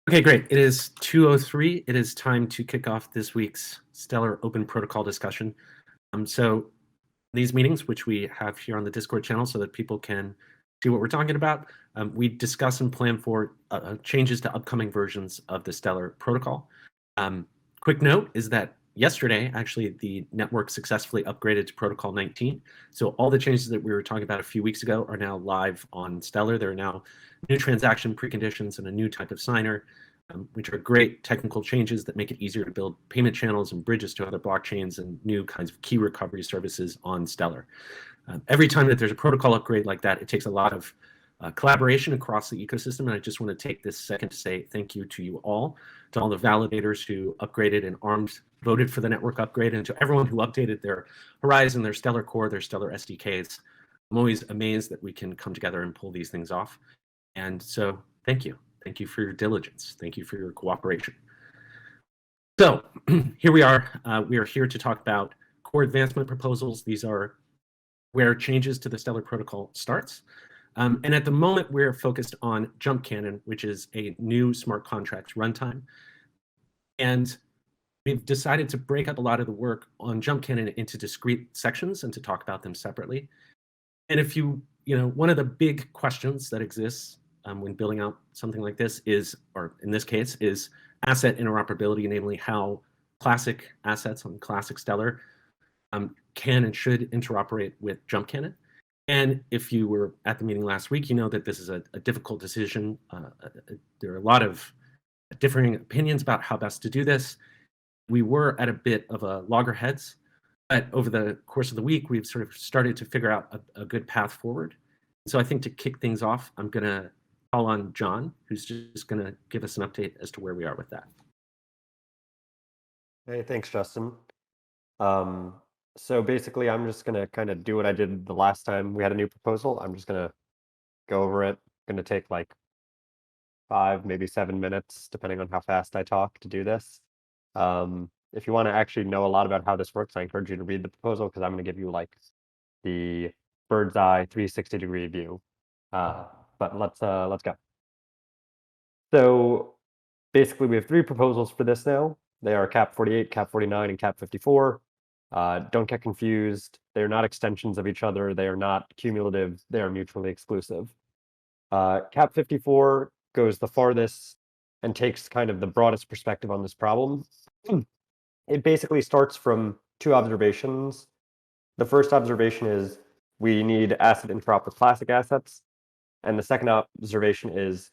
Okay, great. It is 2:03. It is time to kick off this week's Stellar Open Protocol discussion. So these meetings, which we have here on the Discord channel so that people can see what we're talking about, we discuss and plan for changes to upcoming versions of the Stellar protocol. Quick note is that yesterday, actually, the network successfully upgraded to Protocol 19. So all the changes that we were talking about a few weeks ago are now live on Stellar. There are now new transaction preconditions and a new type of signer, which are great technical changes that make it easier to build payment channels and bridges to other blockchains and new kinds of key recovery services on Stellar. Every time that there's a protocol upgrade like that, it takes a lot of collaboration across the ecosystem. And I just want to take this second to say thank you to you all, to all the validators who upgraded and voted for the network upgrade, and to everyone who updated their Horizon, their Stellar Core, their Stellar SDKs. I'm always amazed that we can come together and pull these things off. And so thank you. Thank you for your diligence. Thank you for your cooperation. So here we are. We are here to talk about core advancement proposals. These are where changes to the Stellar protocol starts. And at the moment, we're focused on Jump Cannon, which is a new smart contracts runtime. And we've decided to break up a lot of the work on Jump Cannon into discrete sections and to talk about them separately. And if one of the big questions that exists when building out something like this is, or in this case, is asset interoperability, namely how classic assets on classic Stellar can and should interoperate with Jump Cannon. And if you were at the meeting last week, you know that this is a difficult decision. There are a lot of differing opinions about how best to do this. We were at a bit of a loggerheads, but over the course of the week, we've sort of started to figure out a good path forward. So I think to kick things off, I'm going to call on John, who's just going to give us an update as to where we are with that. Hey, thanks, Justin. So basically, I'm just going to kind of do what I did the last time we had a new proposal. I'm just going to go over it. Going to take like 5, maybe 7 minutes, depending on how fast I talk to do this. If you want to actually know a lot about how this works, I encourage you to read the proposal because I'm going to give you like the bird's eye 360-degree view. But let's go. So basically, we have 3 proposals for this now. They are Cap 48, Cap 49, and Cap 54. Don't get confused. They're not extensions of each other. They are not cumulative. They are mutually exclusive. Cap 54 goes the farthest and takes kind of the broadest perspective on this problem. It basically starts from 2 observations. The first observation is we need asset interop with classic assets. And the second observation is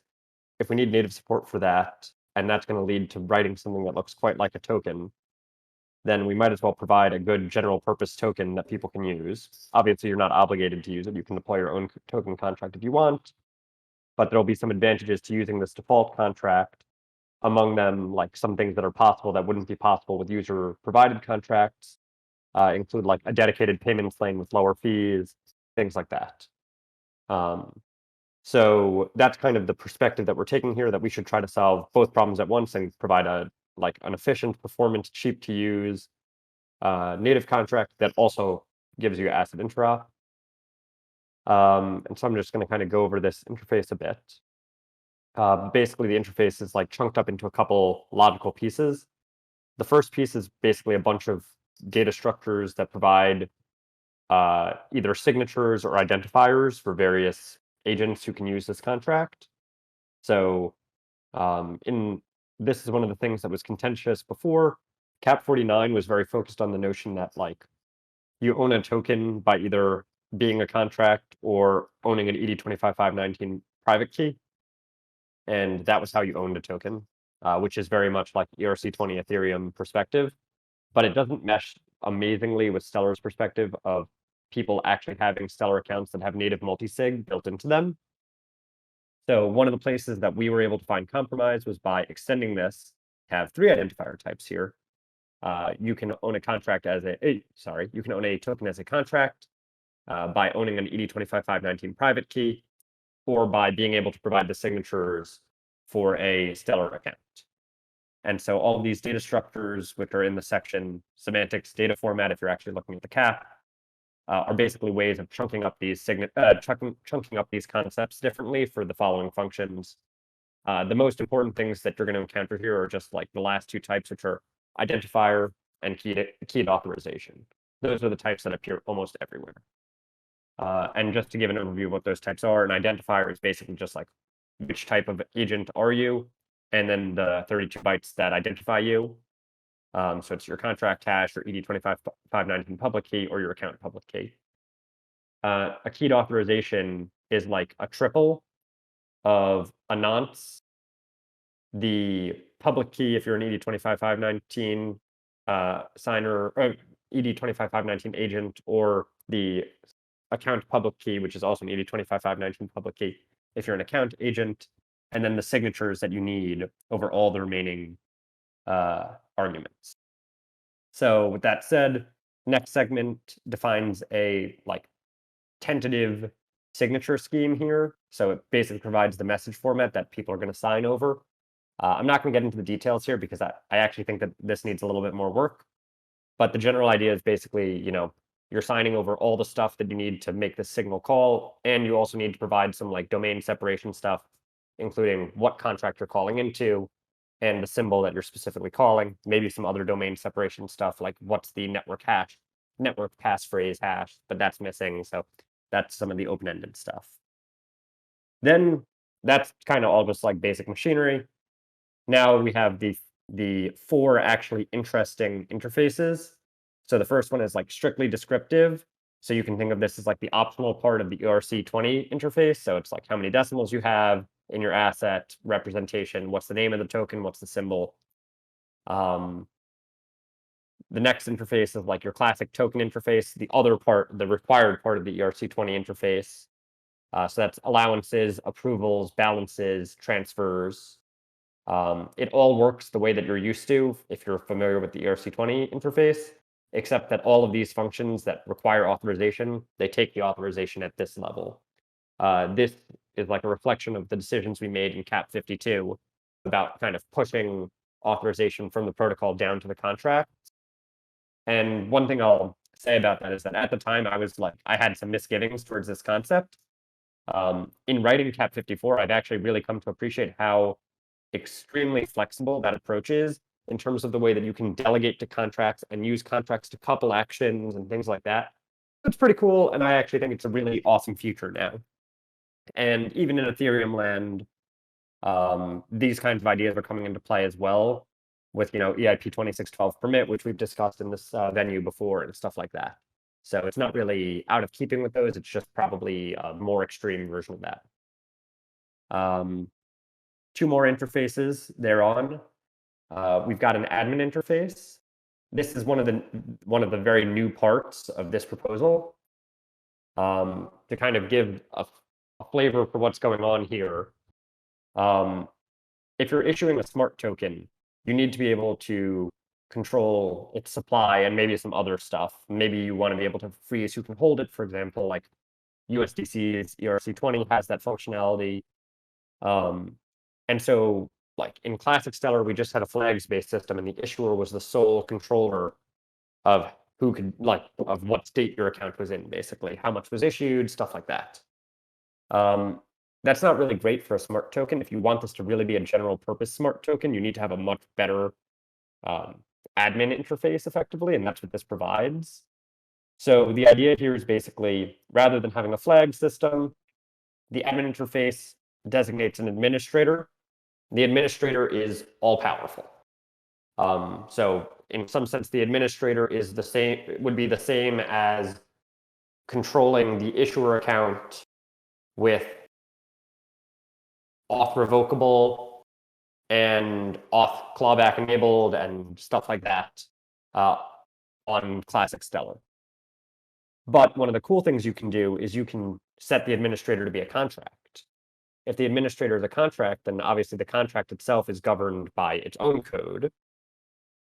if we need native support for that, and that's going to lead to writing something that looks quite like a token, then we might as well provide a good general purpose token that people can use. Obviously, you're not obligated to use it. You can deploy your own token contract if you want, but there'll be some advantages to using this default contract. Among them, like some things that are possible that wouldn't be possible with user-provided contracts, include like a dedicated payments lane with lower fees, things like that. So that's kind of the perspective that we're taking here, that we should try to solve both problems at once and provide an efficient, performant, cheap to use native contract that also gives you asset interop. And so I'm just going to kind of go over this interface a bit. Basically, the interface is like chunked up into a couple logical pieces. The first piece is basically a bunch of data structures that provide either signatures or identifiers for various agents who can use this contract. So this is one of the things that was contentious before. Cap 49 was very focused on the notion that like you own a token by either being a contract or owning an ED25519 private key. And that was how you owned a token, which is very much like ERC20 Ethereum perspective. But it doesn't mesh amazingly with Stellar's perspective of people actually having Stellar accounts that have native multi-sig built into them. So one of the places that we were able to find compromise was by extending this to have 3 identifier types here. You can own a contract as you can own a token as a contract by owning an ED25519 private key, or by being able to provide the signatures for a Stellar account. And so all of these data structures, which are in the section semantics data format, if you're actually looking at the cap, are basically ways of chunking up these chunking up these concepts differently for the following functions. The most important things that you're going to encounter here are just like the last two types, which are identifier and keyed authorization. Those are the types that appear almost everywhere. And just to give an overview of what those types are, an identifier is basically just like which type of agent are you, and then the 32 bytes that identify you. So it's your contract hash, your ED25519 public key, or your account public key. A keyed authorization is like a triple of a nonce, the public key if you're an ED25519 signer, or ED25519 agent, or the account public key, which is also an ED25519 public key if you're an account agent, and then the signatures that you need over all the remaining arguments. So with that said, next segment defines a like tentative signature scheme here. So it basically provides the message format that people are going to sign over. I'm not going to get into the details here because I actually think that this needs a little bit more work. But the general idea is basically, you're signing over all the stuff that you need to make this signal call, and you also need to provide some like domain separation stuff, including what contract you're calling into and the symbol that you're specifically calling, maybe some other domain separation stuff like what's the network passphrase hash, but that's missing. So that's some of the open-ended stuff. Then that's kind of all just like basic machinery. Now we have the four actually interesting interfaces. So the first one is like strictly descriptive. So you can think of this as like the optional part of the ERC20 interface. So it's like how many decimals you have in your asset representation, what's the name of the token, what's the symbol. The next interface is like your classic token interface, the other part, the required part of the ERC20 interface. So that's allowances, approvals, balances, transfers. It all works the way that you're used to if you're familiar with the ERC20 interface, except that all of these functions that require authorization, they take the authorization at this level. This is like a reflection of the decisions we made in CAP 52 about kind of pushing authorization from the protocol down to the contract. And one thing I'll say about that is that at the time I had some misgivings towards this concept. In writing CAP 54, I've actually really come to appreciate how extremely flexible that approach is in terms of the way that you can delegate to contracts and use contracts to couple actions and things like that. It's pretty cool, and I actually think it's a really awesome feature now. And even in Ethereum land, these kinds of ideas are coming into play as well with, EIP 2612 permit, which we've discussed in this venue before and stuff like that. So it's not really out of keeping with those. It's just probably a more extreme version of that. Two more interfaces thereon. We've got an admin interface. This is one of the very new parts of this proposal. To kind of give a flavor for what's going on here. If you're issuing a smart token, you need to be able to control its supply and maybe some other stuff. Maybe you want to be able to freeze who can hold it, for example, like USDC's ERC20 has that functionality. And so, like in Classic Stellar, we just had a flags-based system, and the issuer was the sole controller of who could, of what state your account was in, basically, how much was issued, stuff like that. That's not really great for a smart token. If you want this to really be a general purpose smart token, you need to have a much better admin interface effectively, and that's what this provides. So the idea here is basically, rather than having a flag system, the admin interface designates an administrator. The administrator is all-powerful. So in some sense, the administrator is would be the same as controlling the issuer account with auth revocable and auth clawback enabled and stuff like that on Classic Stellar. But one of the cool things you can do is you can set the administrator to be a contract. If the administrator is a contract, then obviously the contract itself is governed by its own code.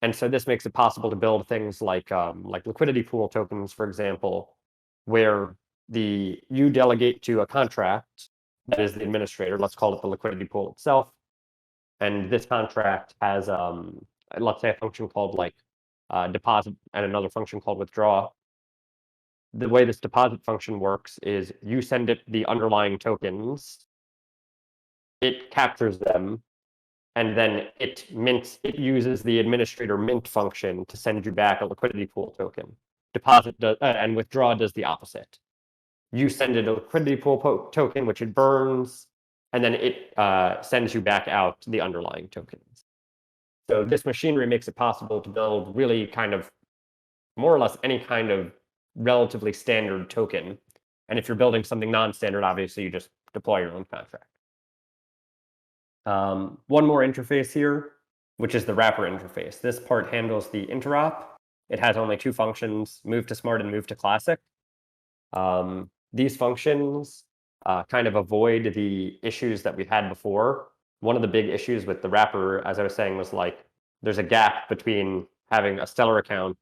And so this makes it possible to build things like liquidity pool tokens, for example, where you delegate to a contract that is the administrator. Let's call it the liquidity pool itself. And this contract has, let's say, a function called deposit and another function called withdraw. The way this deposit function works is you send it the underlying tokens, it captures them, and then it uses the administrator mint function to send you back a liquidity pool token. Deposit and withdraw does the opposite. You send it a liquidity pool token, which it burns, and then it sends you back out the underlying tokens. So this machinery makes it possible to build really kind of more or less any kind of relatively standard token. And if you're building something non-standard, obviously you just deploy your own contract. One more interface here, which is the wrapper interface. This part handles the interop. It has only two functions, move to smart and move to classic. These functions kind of avoid the issues that we've had before. One of the big issues with the wrapper, as I was saying, was like there's a gap between having a Stellar account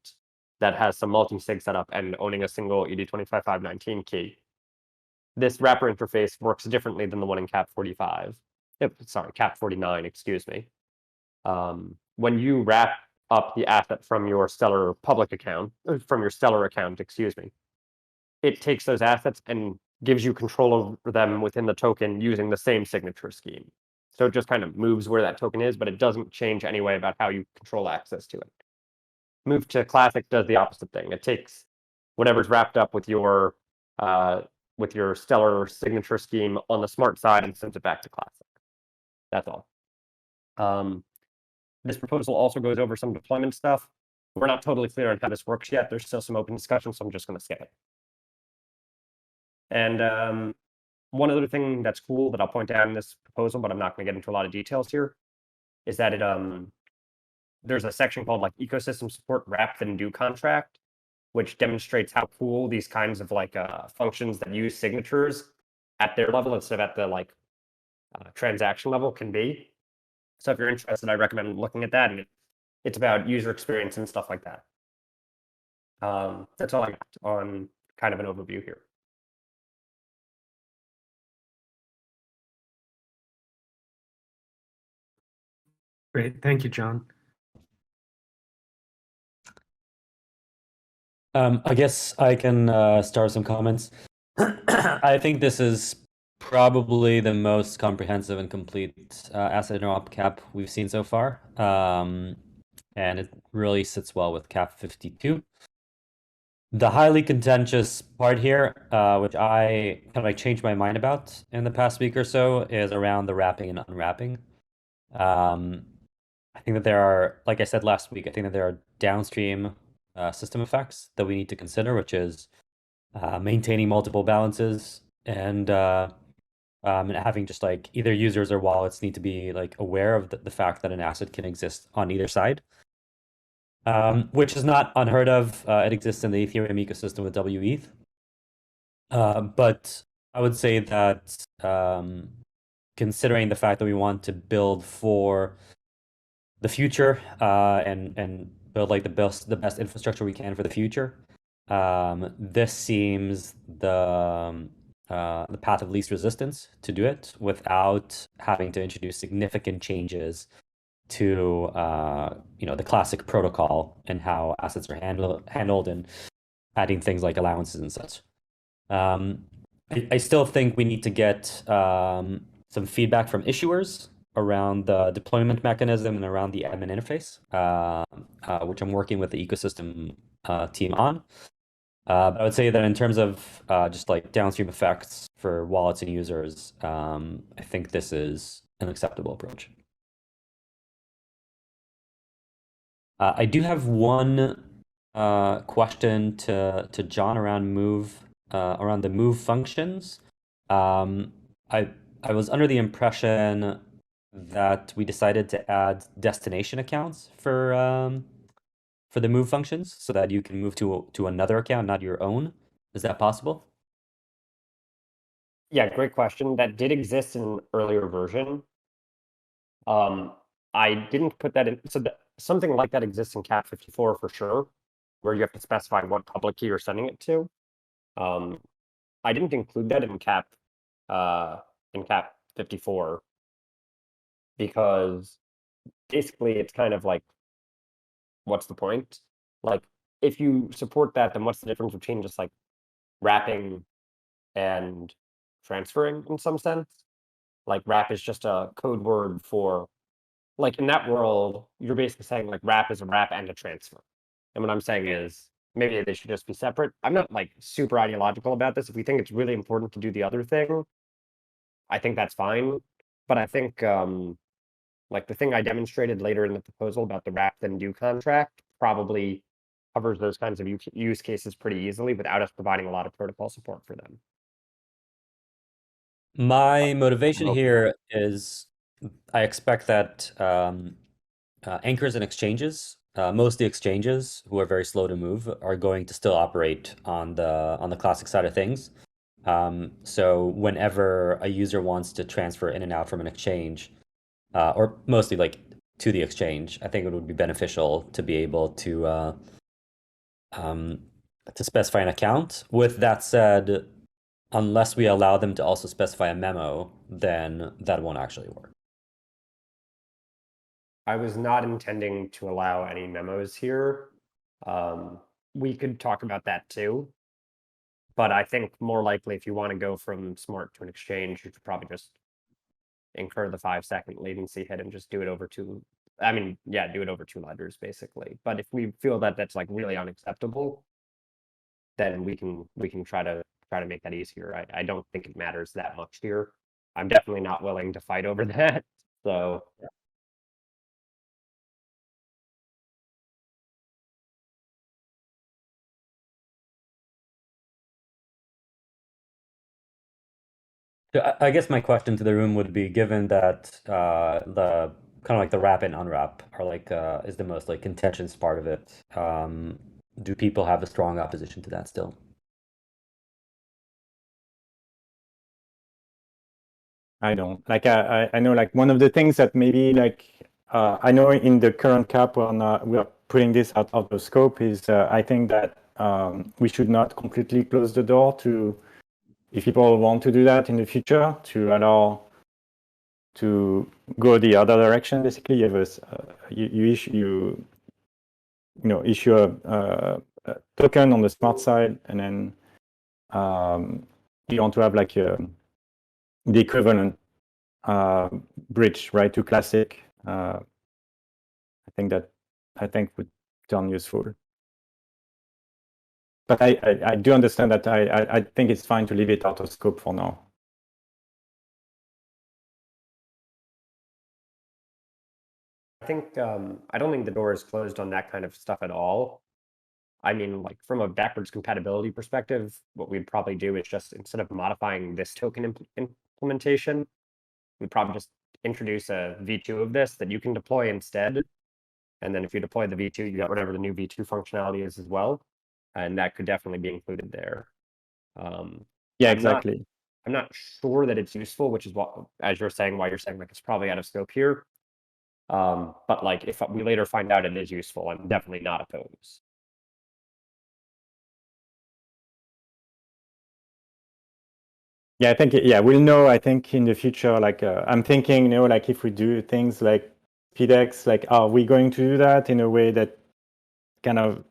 that has some multi-sig setup and owning a single ED25519 key. This wrapper interface works differently than the one in Cap 45. Sorry, Cap 49, excuse me. When you wrap up the asset from your Stellar public account, from your Stellar account, excuse me, it takes those assets and gives you control over them within the token using the same signature scheme. So it just kind of moves where that token is, but it doesn't change any way about how you control access to it. Move to Classic does the opposite thing. It takes whatever's wrapped up with your Stellar signature scheme on the smart side and sends it back to Classic. That's all. This proposal also goes over some deployment stuff. We're not totally clear on how this works yet. There's still some open discussion, so I'm just going to skip it. And one other thing that's cool that I'll point out in this proposal, but I'm not going to get into a lot of details here, is that there's a section called like ecosystem support wrapped and do contract, which demonstrates how cool these kinds of like functions that use signatures at their level instead of at the like transaction level can be. So if you're interested, I recommend looking at that, and it's about user experience and stuff like that. That's all I got on kind of an overview here. Great. Thank you, John. I guess I can start some comments. I think this is probably the most comprehensive and complete asset interop cap we've seen so far. And it really sits well with cap 52. The highly contentious part here, which I kind of like changed my mind about in the past week or so, is around the wrapping and unwrapping. I think that there are, like I said last week, I think that there are downstream system effects that we need to consider, which is maintaining multiple balances and having just like either users or wallets need to be like aware of the fact that an asset can exist on either side, which is not unheard of. It exists in the Ethereum ecosystem with WETH. But I would say that considering the fact that we want to build for the future and build like the best infrastructure we can for the future, this seems the path of least resistance to do it without having to introduce significant changes to the classic protocol and how assets are handled and adding things like allowances and such. I still think we need to get some feedback from issuers around the deployment mechanism and around the admin interface, which I'm working with the ecosystem team on. But I would say that in terms of just like downstream effects for wallets and users, I think this is an acceptable approach. I do have one question to John around around the move functions. I was under the impression that we decided to add destination accounts for the move functions so that you can move to another account, not your own. Is that possible? Yeah, great question. That did exist in an earlier version. I didn't put that in. So something like that exists in Cap 54 for sure, where you have to specify what public key you're sending it to. I didn't include that in Cap 54 because basically it's kind of like, what's the point? Like, if you support that, then what's the difference between just like wrapping and transferring in some sense? like wrap is just a code word for, like in that world, you're basically saying like wrap is a wrap and a transfer. And what I'm saying is maybe they should just be separate. I'm not like super ideological about this. If we think it's really important to do the other thing, I think that's fine. But I think like the thing I demonstrated later in the proposal about the wrap then do contract probably covers those kinds of use cases pretty easily without us providing a lot of protocol support for them. My motivation Okay. here is I expect that anchors and exchanges, mostly exchanges who are very slow to move, are going to still operate on the classic side of things. So whenever a user wants to transfer in and out from an exchange, or mostly like to the exchange, I think it would be beneficial to be able to specify an account. With that said, unless we allow them to also specify a memo, then that won't actually work. I was not intending to allow any memos here. We could talk about that too. But I think more likely if you want to go from smart to an exchange, you should probably just incur the 5-second latency hit and just do it over two. I mean, yeah, do it over 2 ledgers basically. But if we feel that that's like really unacceptable, then we can try to make that easier. I don't think it matters that much here. I'm definitely not willing to fight over that. So So I guess my question to the room would be, given that the kind of like the wrap and unwrap are like is the most like contentious part of it, do people have a strong opposition to that still? I don't like. I know like one of the things that maybe like I know in the current cap we are putting this out of the scope is I think that we should not completely close the door to, if people want to do that in the future, to allow to go the other direction. Basically, you have you issue a token on the smart side, and then you want to have like the equivalent bridge, right, to classic. I think would turn useful. But I do understand that I think it's fine to leave it out of scope for now. I think I don't think the door is closed on that kind of stuff at all. I mean, like from a backwards compatibility perspective, what we'd probably do is just instead of modifying this token implementation, we'd probably just introduce a V2 of this that you can deploy instead. And then if you deploy the V2, you got whatever the new V2 functionality is as well. And that could definitely be included there. Yeah, exactly. I'm not sure that it's useful, which is what, as you're saying, why you're saying like it's probably out of scope here. But like if we later find out it is useful, I'm definitely not opposed. Yeah, I think we'll know. I think in the future, like I'm thinking, like if we do things like PDEX, like are we going to do that in a way that kind of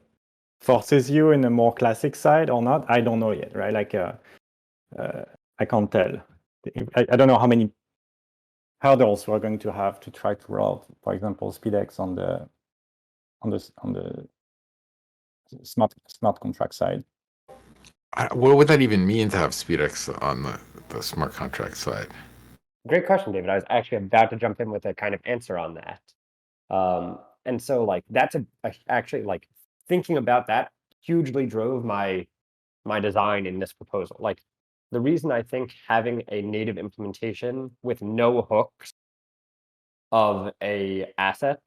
forces you in a more classic side or not? I don't know yet, right? Like I can't tell. I don't know how many hurdles we're going to have to try to roll, for example, SpeedX on the smart contract side. What would that even mean to have SpeedX on the smart contract side? Great question, David. I was actually about to jump in with a kind of answer on that. And so like that's actually like thinking about that hugely drove my design in this proposal. Like the reason I think having a native implementation with no hooks of a asset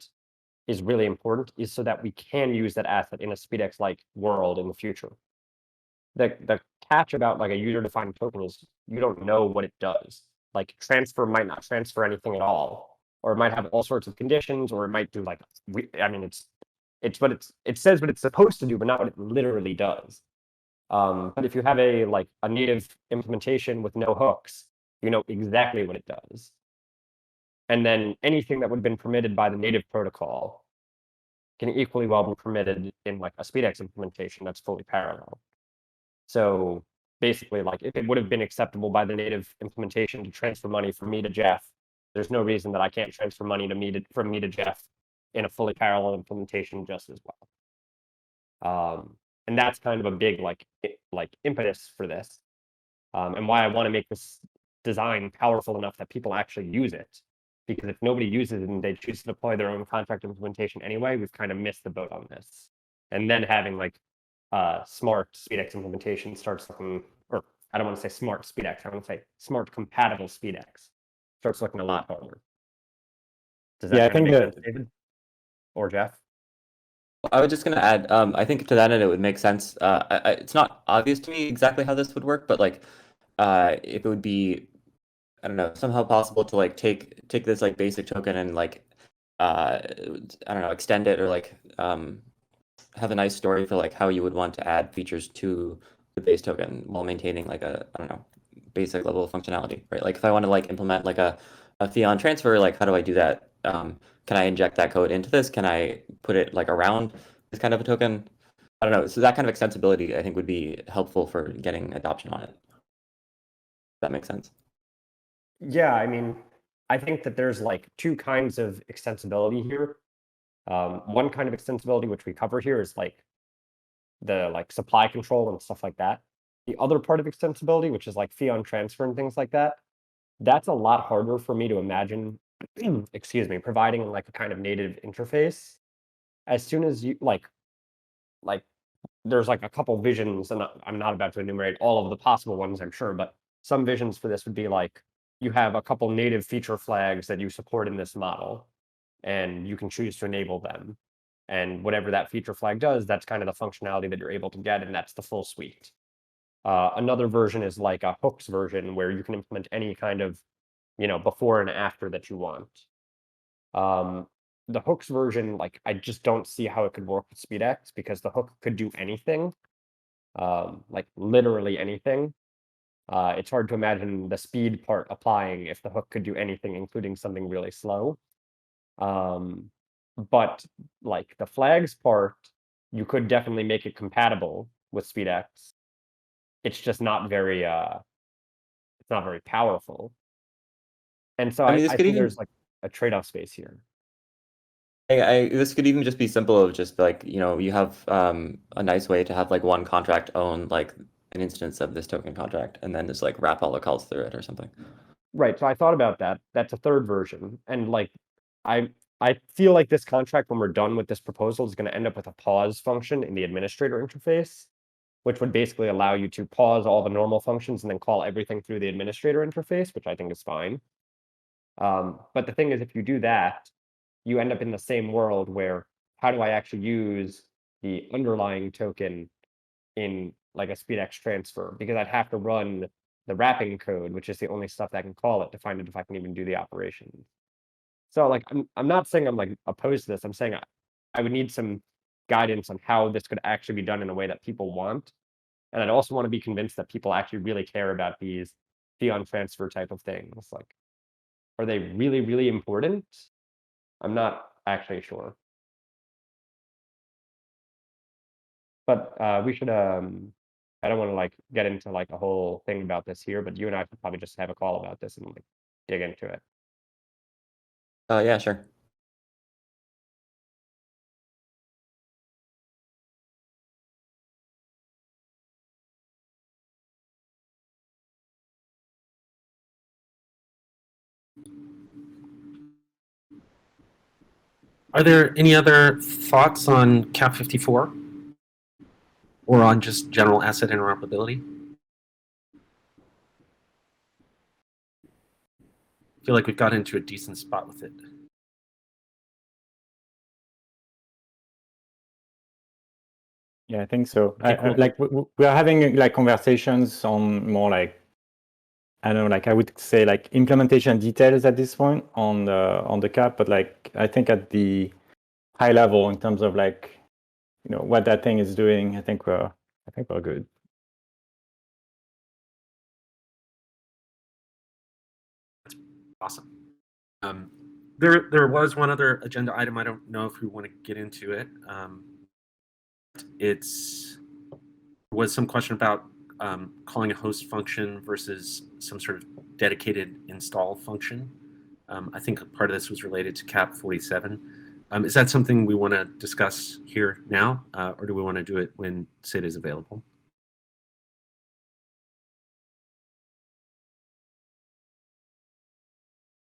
is really important is so that we can use that asset in a SpeedX like world in the future. The catch about like a user-defined token is you don't know what it does. Like transfer might not transfer anything at all, or it might have all sorts of conditions, or it might do like I mean it's what it says what it's supposed to do, but not what it literally does. But if you have a native implementation with no hooks, you know exactly what it does. And then anything that would have been permitted by the native protocol can equally well be permitted in like a SpeedX implementation that's fully parallel. So basically like if it would have been acceptable by the native implementation to transfer money from me to Jeff, there's no reason that I can't transfer money from me to Jeff in a fully parallel implementation just as well. And that's kind of a big like impetus for this, and why I want to make this design powerful enough that people actually use it. Because if nobody uses it and they choose to deploy their own contract implementation anyway, we've kind of missed the boat on this. And then having like smart SpeedX implementation starts looking, or I don't want to say smart SpeedX, I want to say smart compatible SpeedX starts looking a lot harder. Does that Yeah, I kind of think make sense, David? Or Jeff? I was just gonna add, I think to that end it would make sense. It's not obvious to me exactly how this would work, but like, if it would be, I don't know, somehow possible to like take this like basic token and like, I don't know, extend it or like, have a nice story for like how you would want to add features to the base token while maintaining like a, I don't know, basic level of functionality, right? Like if I want to like implement like a fee on transfer, like how do I do that? Can I inject that code into this? Can I put it like around this kind of a token? I don't know. So that kind of extensibility, I think, would be helpful for getting adoption on it. That makes sense. Yeah, I mean, I think that there's like two kinds of extensibility here. One kind of extensibility, which we cover here, is like the like supply control and stuff like that. The other part of extensibility, which is like fee on transfer and things like that, that's a lot harder for me to imagine, excuse me, providing like a kind of native interface. As soon as you like there's like a couple visions, and I'm not about to enumerate all of the possible ones, I'm sure, but some visions for this would be like you have a couple native feature flags that you support in this model, and you can choose to enable them. And whatever that feature flag does, that's kind of the functionality that you're able to get, and that's the full suite. Another version is like a hooks version where you can implement any kind of, before and after that you want. The hooks version, like I just don't see how it could work with SpeedX because the hook could do anything, like literally anything. It's hard to imagine the speed part applying if the hook could do anything, including something really slow. But like the flags part, you could definitely make it compatible with SpeedX. It's just not very it's not very powerful. And so I mean, this I could think even there's like a trade-off space here. This could even just be simple of just like, you have a nice way to have like one contract own like an instance of this token contract and then just like wrap all the calls through it or something. Right. So I thought about that. That's a third version. And like I feel like this contract, when we're done with this proposal, is going to end up with a pause function in the administrator interface, which would basically allow you to pause all the normal functions and then call everything through the administrator interface, which I think is fine. But the thing is, if you do that, you end up in the same world where how do I actually use the underlying token in like a SpeedX transfer? Because I'd have to run the wrapping code, which is the only stuff that can call it to find out if I can even do the operation. So like I'm not saying I'm like opposed to this. I'm saying I would need some guidance on how this could actually be done in a way that people want. And I'd also want to be convinced that people actually really care about these fee on transfer type of things. Like, are they really, really important? I'm not actually sure. But we should I don't want to like get into like a whole thing about this here, but you and I could probably just have a call about this and like dig into it. Yeah, sure. Are there any other thoughts on Cap 54 or on just general asset interoperability? I feel like we've got into a decent spot with it. Yeah, I think so. Okay, cool. Like we are having like conversations on more like, I don't know, like I would say like implementation details at this point on the cap, but like I think at the high level in terms of like, what that thing is doing, I think we're good. Awesome. There was one other agenda item. I don't know if we want to get into it. Was some question about calling a host function versus some sort of dedicated install function. I think part of this was related to cap 47. Is that something we want to discuss here now, or do we want to do it when SID is available?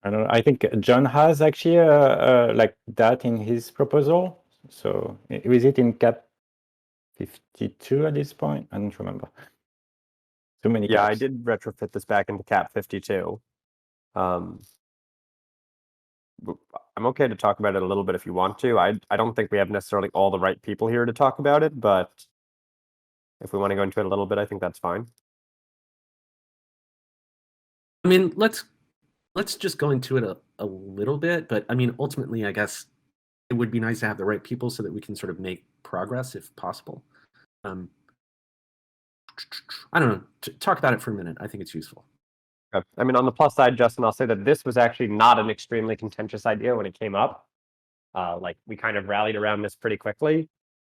I don't know. I think John has actually like that in his proposal. So is it in cap 52 at this point? I don't remember. Too many Yeah, I caps. did retrofit this back into cap 52. I'm okay to talk about it a little bit if you want to. I don't think we have necessarily all the right people here to talk about it, but if we want to go into it a little bit, I think that's fine. I mean, let's just go into it a little bit, but I mean, ultimately, I guess it would be nice to have the right people so that we can sort of make progress if possible. I don't know. Talk about it for a minute. I think it's useful. Okay. I mean, on the plus side, Justin, I'll say that this was actually not an extremely contentious idea when it came up. Like we kind of rallied around this pretty quickly.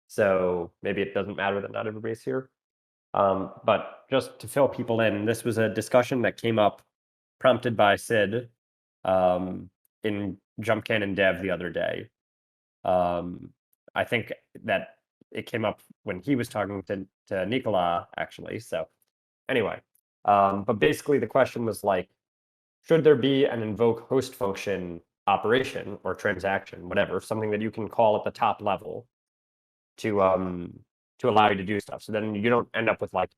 So maybe it doesn't matter that not everybody's here. But just to fill people in, this was a discussion that came up prompted by Sid in Jump Cannon Dev the other day. I think that it came up when he was talking to Nicola, actually. So anyway, but basically the question was like, should there be an invoke host function operation or transaction, whatever, something that you can call at the top level to allow you to do stuff. So then you don't end up with like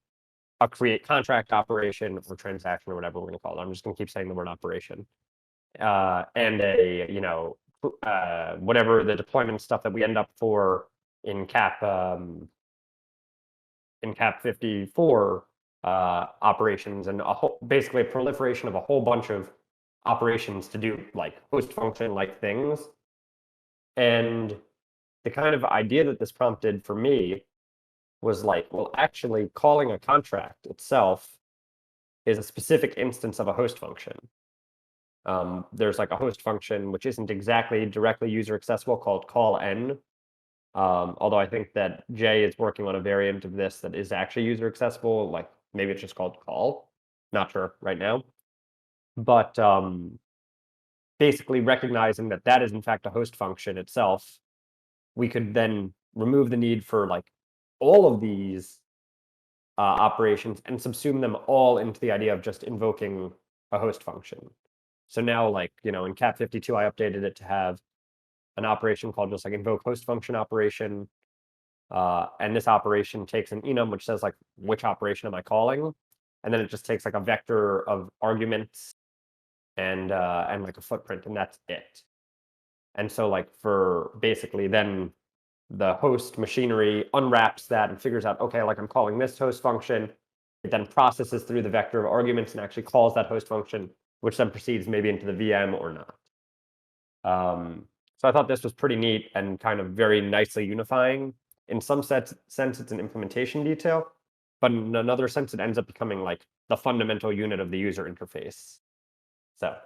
a create contract operation or transaction or whatever we're going to call it. I'm just going to keep saying the word operation. And a, you know, whatever the deployment stuff that we end up for in cap 54 operations, and basically a proliferation of a whole bunch of operations to do like host function like things. And the kind of idea that this prompted for me was like, well, actually calling a contract itself is a specific instance of a host function. There's like a host function which isn't exactly directly user accessible called call n. Although I think that Jay is working on a variant of this that is actually user accessible, like maybe it's just called call. Not sure right now. But basically recognizing that that is in fact a host function itself, we could then remove the need for like all of these operations and subsume them all into the idea of just invoking a host function. So now, like, you know, in cap 52, I updated it to have an operation called just like invoke host function operation. And this operation takes an enum which says like, which operation am I calling? And then it just takes like a vector of arguments and like a footprint, and that's it. And so like for basically then the host machinery unwraps that and figures out, okay, like I'm calling this host function. It then processes through the vector of arguments and actually calls that host function, which then proceeds maybe into the VM or not. So I thought this was pretty neat and kind of very nicely unifying. In some sense, it's an implementation detail, but in another sense, it ends up becoming like the fundamental unit of the user interface. So.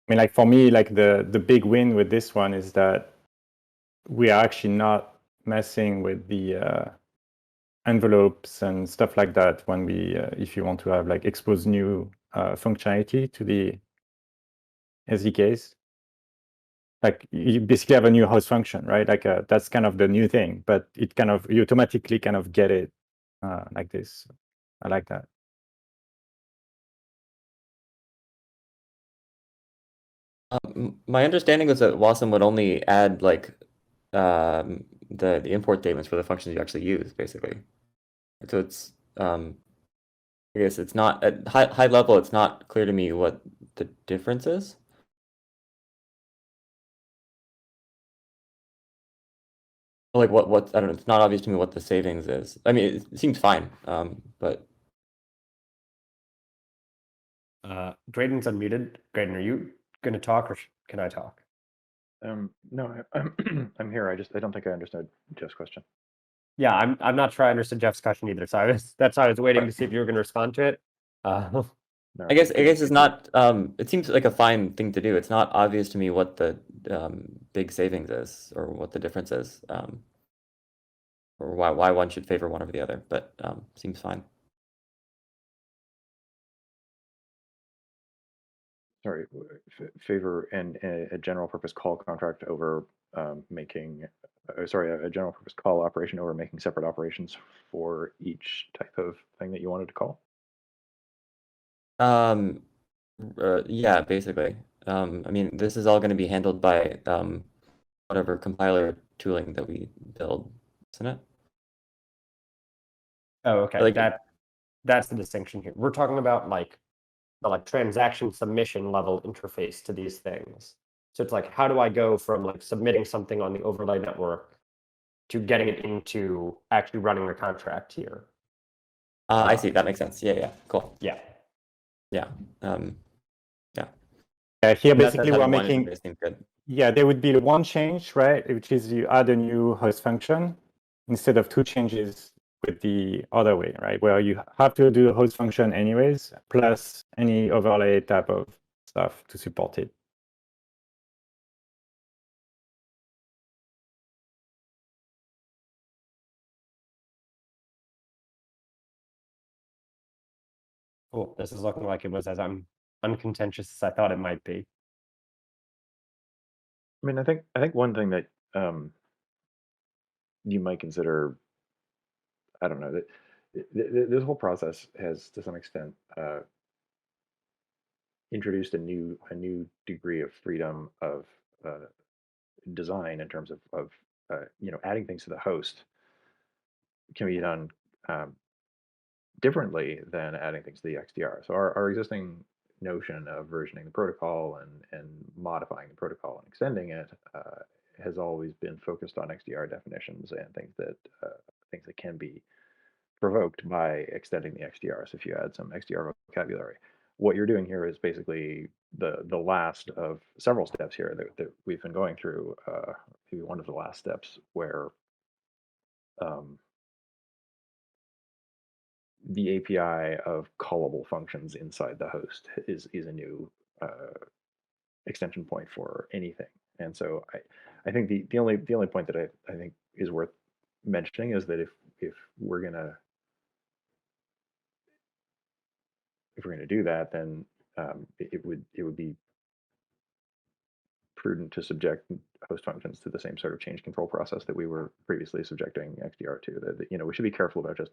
I mean, like for me, like the big win with this one is that we are actually not messing with the envelopes and stuff like that when we, if you want to have like expose new functionality to the SDKs. Like you basically have a new host function, right? Like that's kind of the new thing, but it kind of, you automatically kind of get it like this. I like that. My understanding was that Wasm would only add like the import statements for the functions you actually use, basically. So it's I guess it's not at high level. It's not clear to me what the difference is. Like what I don't know. It's not obvious to me what the savings is. I mean, it seems fine, but Graydon's unmuted. Graydon, are you going to talk or can I talk? No, I'm here. I don't think I understood Jeff's question. Yeah, I'm not sure I understood Jeff's question either. So that's why I was waiting to see if you were going to respond to it. No, I guess it's not. It seems like a fine thing to do. It's not obvious to me what the big savings is, or what the difference is, or why one should favor one over the other. But seems fine. Sorry, favor and a general purpose call contract over making, sorry, a general purpose call operation over making separate operations for each type of thing that you wanted to call. Yeah, basically. I mean, this is all going to be handled by whatever compiler tooling that we build, isn't it? Oh, okay. Like- That's the distinction here. We're talking about like the transaction submission level interface to these things. So it's like, how do I go from like submitting something on the overlay network to getting it into actually running the contract here? I see. That makes sense. Yeah. Cool. Yeah. Yeah. Here, That- basically, that we're one making, interface seems good. yeah, there would be one change, right? Which is you add a new host function instead of two changes with the other way, right? Where you have to do the host function anyways, plus any overlay type of stuff to support it. Cool. This is looking like it was as uncontentious as I thought it might be. I mean, I think one thing that you might consider, I don't know, that this whole process has to some extent introduced a new degree of freedom of design in terms of adding things to the host can be done differently than adding things to the XDR. So our existing notion of versioning the protocol and modifying the protocol and extending it has always been focused on XDR definitions and things that can be provoked by extending the XDR. So if you add some XDR vocabulary, what you're doing here is basically the last of several steps here that we've been going through. Maybe one of the last steps where the API of callable functions inside the host is a new extension point for anything. And so I think the only point that I think is worth mentioning is that if we're gonna do that, then it would be prudent to subject host functions to the same sort of change control process that we were previously subjecting XDR to. That we should be careful about just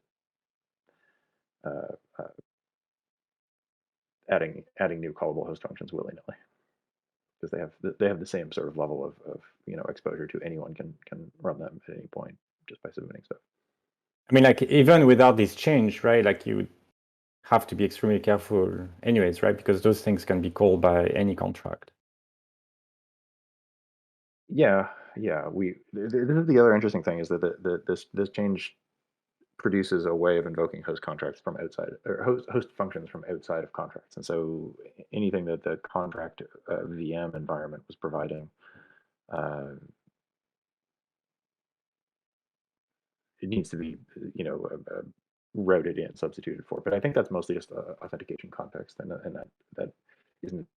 adding new callable host functions willy-nilly, because they have the same sort of level of exposure to anyone can run them at any point just by submitting stuff. I mean, like, even without this change, right? Like, you would have to be extremely careful anyways, right? Because those things can be called by any contract. Yeah. This is the other interesting thing, is that this change produces a way of invoking host contracts from outside, or host functions from outside of contracts. And so anything that the contract VM environment was providing, it needs to be routed in, substituted for. But I think that's mostly just authentication context, and that isn't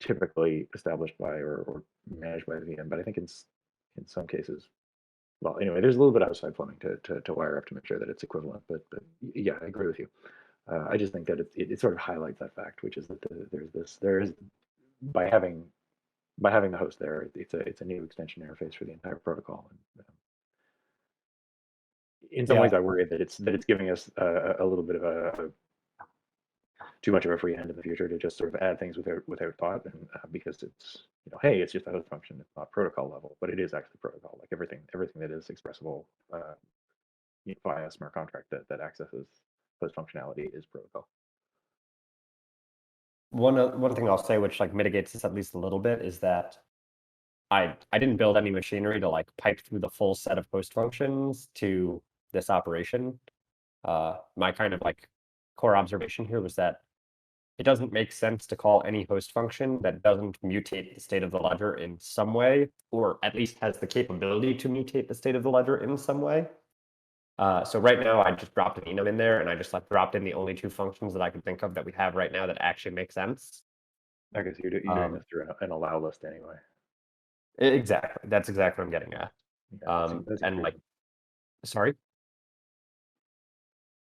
typically established by or managed by the VM. But I think in some cases, well, anyway, there's a little bit outside plumbing to wire up to make sure that it's equivalent. But yeah, I agree with you. I just think that it sort of highlights that fact, which is that there is by having the host there, it's a new extension interface for the entire protocol. And in some ways, I worry that it's giving us a little bit of a too much of a free hand in the future to just sort of add things without thought, and because it's hey, it's just a host function, it's not protocol level, but it is actually protocol. Like everything that is expressible via a smart contract that accesses host functionality is protocol. One thing I'll say, which mitigates this at least a little bit, is that I didn't build any machinery to pipe through the full set of host functions to this operation. My kind of core observation here was that it doesn't make sense to call any host function that doesn't mutate the state of the ledger in some way, or at least has the capability to mutate the state of the ledger in some way. So right now I just dropped an enum in there, and I just like dropped in the only 2 functions that I could think of that we have right now that actually make sense. I guess you're doing this through an allow list anyway. Exactly. That's exactly what I'm getting at. Yeah, that seems And like, reasonable. sorry.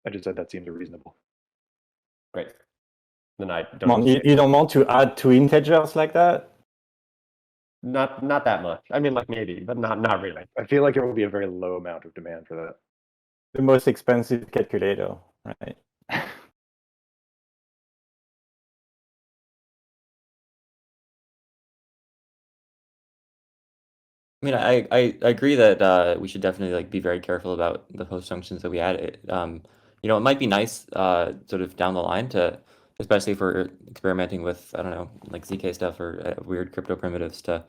I just said that seems reasonable. Great. Then I don't. Come on, need to say you don't want to add 2 integers like that? Not that much. I mean, like maybe, but not really. I feel like it will be a very low amount of demand for that. The most expensive calculator, right? I mean, I agree that we should definitely like be very careful about the host functions that we add. You know, it might be nice sort of down the line to, especially if we're experimenting with, I don't know, like ZK stuff or weird crypto primitives, to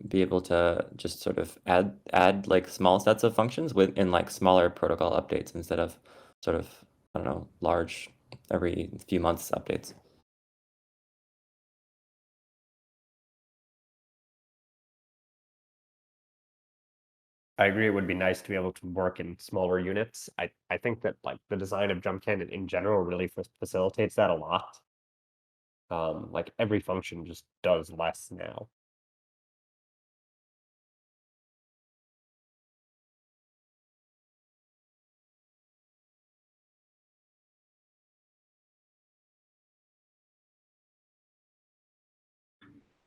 be able to just sort of add like small sets of functions in like smaller protocol updates instead of sort of, I don't know, large every few months updates. I agree. It would be nice to be able to work in smaller units. I think that like the design of Jump Cannon in general really facilitates that a lot. Like every function just does less now.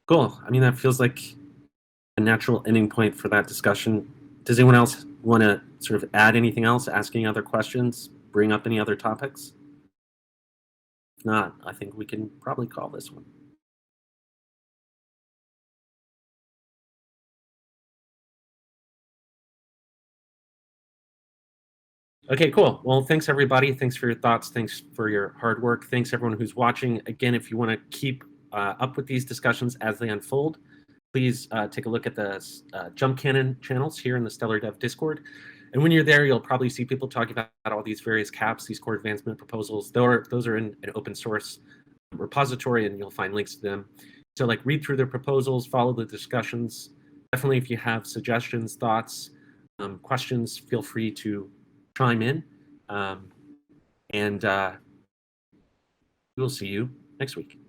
Cool. I mean, that feels like a natural ending point for that discussion. Does anyone else want to sort of add anything else, ask any other questions, bring up any other topics? If not, I think we can probably call this one. Okay, cool. Well, thanks everybody. Thanks for your thoughts. Thanks for your hard work. Thanks everyone who's watching. Again, if you want to keep up with these discussions as they unfold, please take a look at the Jump Cannon channels here in the Stellar Dev Discord. And when you're there, you'll probably see people talking about all these various caps, these core advancement proposals. Those are in an open source repository, and you'll find links to them. So like read through their proposals, follow the discussions. Definitely, if you have suggestions, thoughts, questions, feel free to chime in. And we'll see you next week.